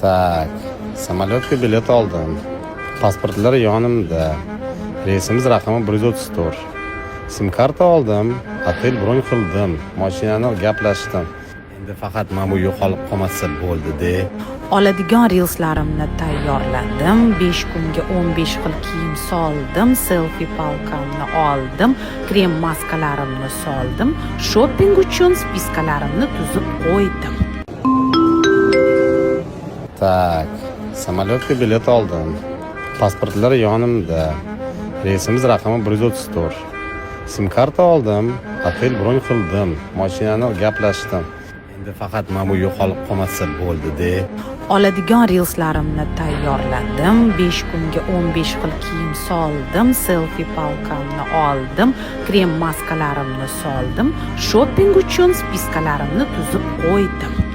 Tak, samolyotga bilet oldim. Pasportlar yonimda. Reysimiz raqami 134. Sim karta oldim, otel bron qildim, mashinani gaplashdim. Endi faqat men bu yo'qolib qolmasa bo'ldi-de. Oladigan rilslarimni tayyorladim, 5 kunga 15 xil kiyim soldim, selfie palkamni oldim, krem maskalarimni soldim, shopping uchun spiskalarimni tuzib qo'ydim. Tak, samolyotga bilet oldim. Pasportlar yonimda. Reysimiz raqami 134. Sim karta oldim, otel bron qildim, mashinani gaplashdim. Endi faqat men bu yo'qolib qolmasa bo'ldi-de. Oladigan rilslarimni tayyorladim, 5 kunga 15 xil kiyim soldim, selfie palkamni oldim, krem maskalarimni soldim, shopping uchun spiskalarimni tuzib qo'ydim.